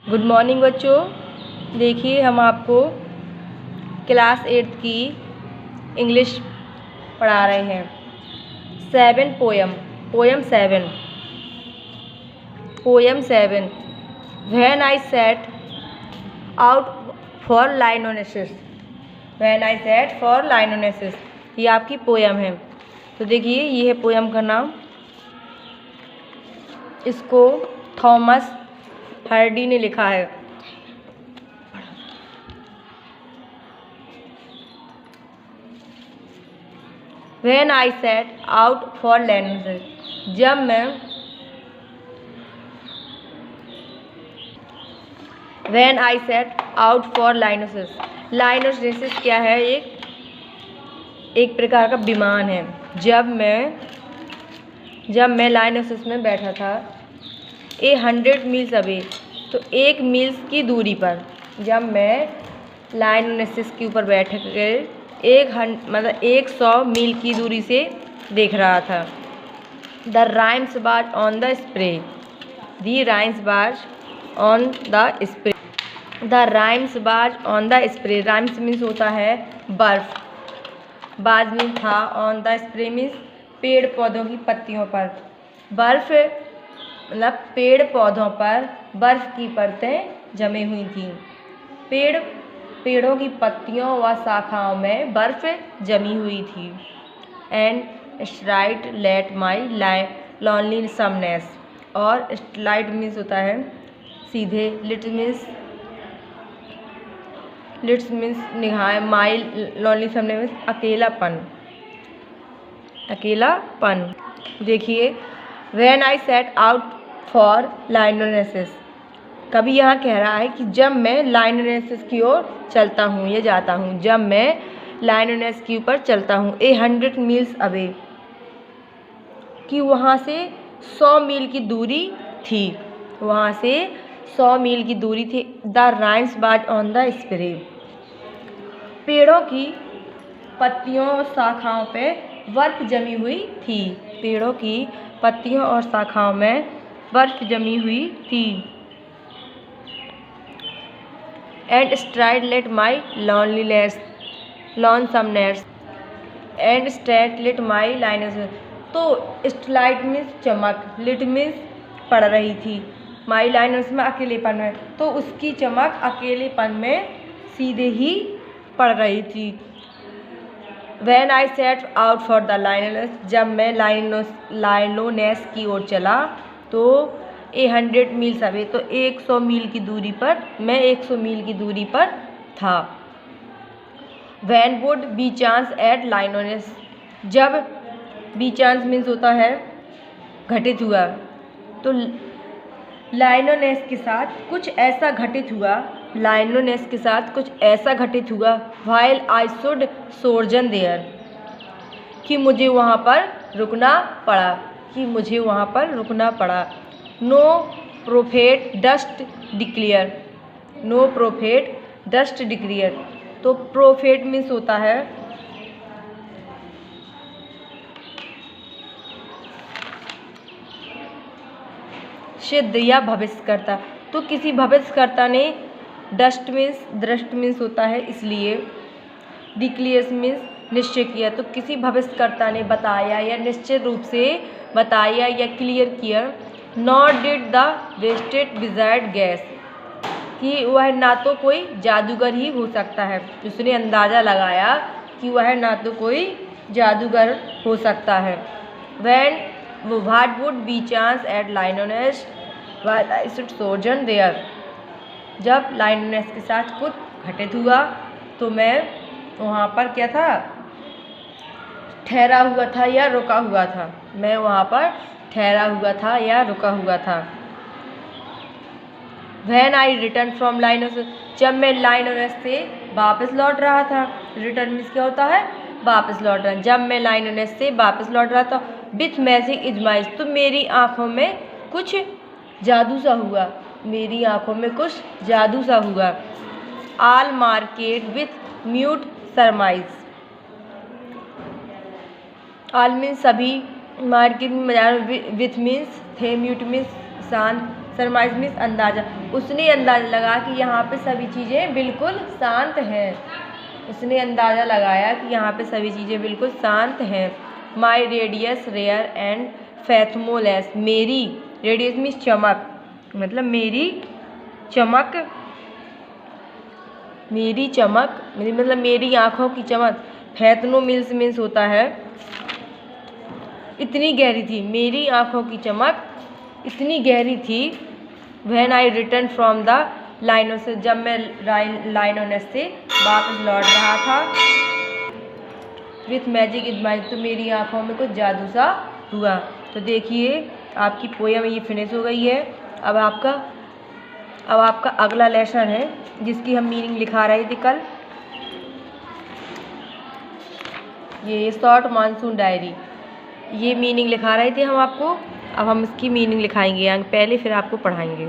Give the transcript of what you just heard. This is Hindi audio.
गुड मॉर्निंग बच्चों। देखिए हम आपको क्लास 8 की इंग्लिश पढ़ा रहे हैं। 7 poem 7 when I set out for Lyonnesse. ये आपकी पोयम है। तो देखिए ये है पोयम का नाम। इसको थॉमस हार्डी ने लिखा है। When I set out for Linonesis, जब मैं When I set out for Linonesis, Linonesis क्या है? एक प्रकार का विमान है। जब मैं लाइनोसिस में बैठा था 100 मील्स अवे, तो 1 मील्स की दूरी पर, जब मैं लाइनोसिस के ऊपर बैठ कर 100 मील की दूरी से देख रहा था। द राइम्स बाज on the spray. Rhymes means होता है बर्फ। बाज मीन्स था। ऑन द स्प्रे मीन्स पेड़ पौधों की पत्तियों पर। बर्फ मतलब पेड़ पौधों पर बर्फ की परतें जमी हुई थीं। पेड़ों की पत्तियों व शाखाओं में बर्फ जमी हुई थी। And starlight lit my lonesomeness. और स्ट्राइट मीन्स होता है सीधे। लिट मीन्स निगाहें। माई लोनलीसमनेस मीन्स अकेलापन। देखिए when I set out for Lyonnesse, कभी यहाँ कह रहा है कि जब मैं लाइनोनेसिस की ओर चलता हूँ या जाता हूँ। जब मैं लाइनोनेस के ऊपर चलता हूँ 100 मील्स अवे, कि वहाँ से 100 मील की दूरी थी। द राइम्स बाज ऑन द स्प्रे। पेड़ों की पत्तियों और शाखाओं पे बर्फ जमी हुई थी। पेड़ों की पत्तियों और शाखाओं में बर्फ जमी हुई थी। And starlight lit my lonesomeness. And starlight lit my Lyonnesse. तो स्ट्राइट मीन्स चमक, लिट मीन्स पड़ रही थी, माई लाइनोसिस में अकेलेपन में, तो उसकी चमक अकेलेपन में सीधे ही पड़ रही थी। When I set out for the Linonesis, जब मैं लाइनोनेस की ओर चला तो 100 मील्स अवे, तो 100 मील की दूरी पर, मैं 100 मील की दूरी पर था। When would be chance at Linonesis, जब बी चांस मीन्स होता है घटित हुआ, तो लाइनोनेस के साथ कुछ ऐसा घटित हुआ while I should sojourn there, कि मुझे वहाँ पर रुकना पड़ा। No prophet does declare. तो प्रोफेट मीन्स होता है सिद्ध या भविष्यकर्ता। तो किसी भविष्यकर्ता ने दृष्ट मीन्स होता है इसलिए। डिक्लेयर्स मीन्स निश्चय किया। तो किसी भविष्यकर्ता ने बताया या निश्चित रूप से बताया या क्लियर किया। Not did the wasted wizard gas, कि वह ना तो कोई जादूगर ही हो सकता है। उसने अंदाज़ा लगाया कि वह ना तो कोई जादूगर हो सकता है। What would be chance at Linonesis while I should sojourn there, जब लाइनोनेस के साथ कुछ घटित हुआ तो मैं वहाँ पर क्या था, ठहरा हुआ था या रुका हुआ था। When I returned from Linonesis, जब मैं लाइनोनेस से वापस लौट रहा था। रिटर्न मीन्स क्या होता है, वापस लौट रहा। जब मैं लाइनोनेस से वापस लौट रहा था विथ मैजिक इजमाइज, तो मेरी आँखों में कुछ जादू सा हुआ। All market with mute surmise. All means सभी, मार्केट में बाजार, विथ मीन्स थे, म्यूट मीन्स शांत, सरमाइज मीन्स अंदाज़ा, उसने अंदाज़ा लगा कि यहाँ पे सभी चीज़ें बिल्कुल शांत हैं। उसने अंदाज़ा लगाया कि यहाँ पे सभी चीज़ें बिल्कुल शांत हैं। माई रेडियस रेयर एंड फैथमोलेस, मेरी रेडियस मीन्स चमक, मतलब मेरी चमक, मतलब मेरी आँखों की चमक। फैथनो मीन्स होता है इतनी गहरी थी, मेरी आँखों की चमक इतनी गहरी थी। When I return from the Lyonnesse, जब मैं लाइनोसिस से वापस लौट रहा था। विथ मैजिक इन माई, तो मेरी आँखों में कुछ जादू सा हुआ। तो देखिए आपकी पोयम ये फिनिश हो गई है। अब आपका अगला लेसन है जिसकी हम मीनिंग लिखा रहे थे कल, ये शॉर्ट मानसून डायरी, ये मीनिंग लिखा रहे थे हम आपको। अब हम इसकी मीनिंग लिखाएंगे पहले, फिर आपको पढ़ाएंगे।